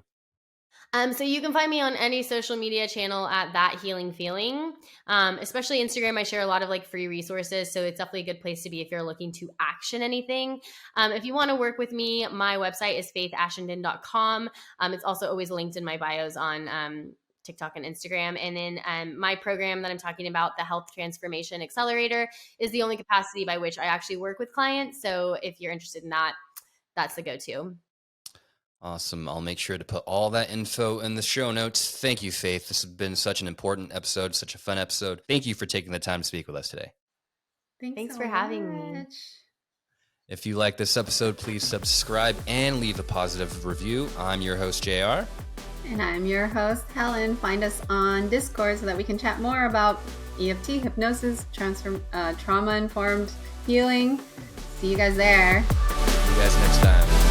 S2: So you can find me on any social media channel at That Healing Feeling, especially Instagram. I share a lot of like free resources, so it's definitely a good place to be if you're looking to action anything. If you want to work with me, my website is faithashenden.com. It's also always linked in my bios on TikTok and Instagram. And then my program that I'm talking about, the Health Transformation Accelerator, is the only capacity by which I actually work with clients. So if you're interested in that, that's the go-to.
S1: Awesome. I'll make sure to put all that info in the show notes. Thank you, Faith. This has been such an important episode, such a fun episode. Thank you for taking the time to speak with us today.
S2: Thanks for having me.
S1: If you like this episode, please subscribe and leave a positive review. I'm your host, JR.
S3: And I'm your host, Helen. Find us on Discord so that we can chat more about EFT, hypnosis, trauma-informed healing. See you guys there.
S1: See you guys next time.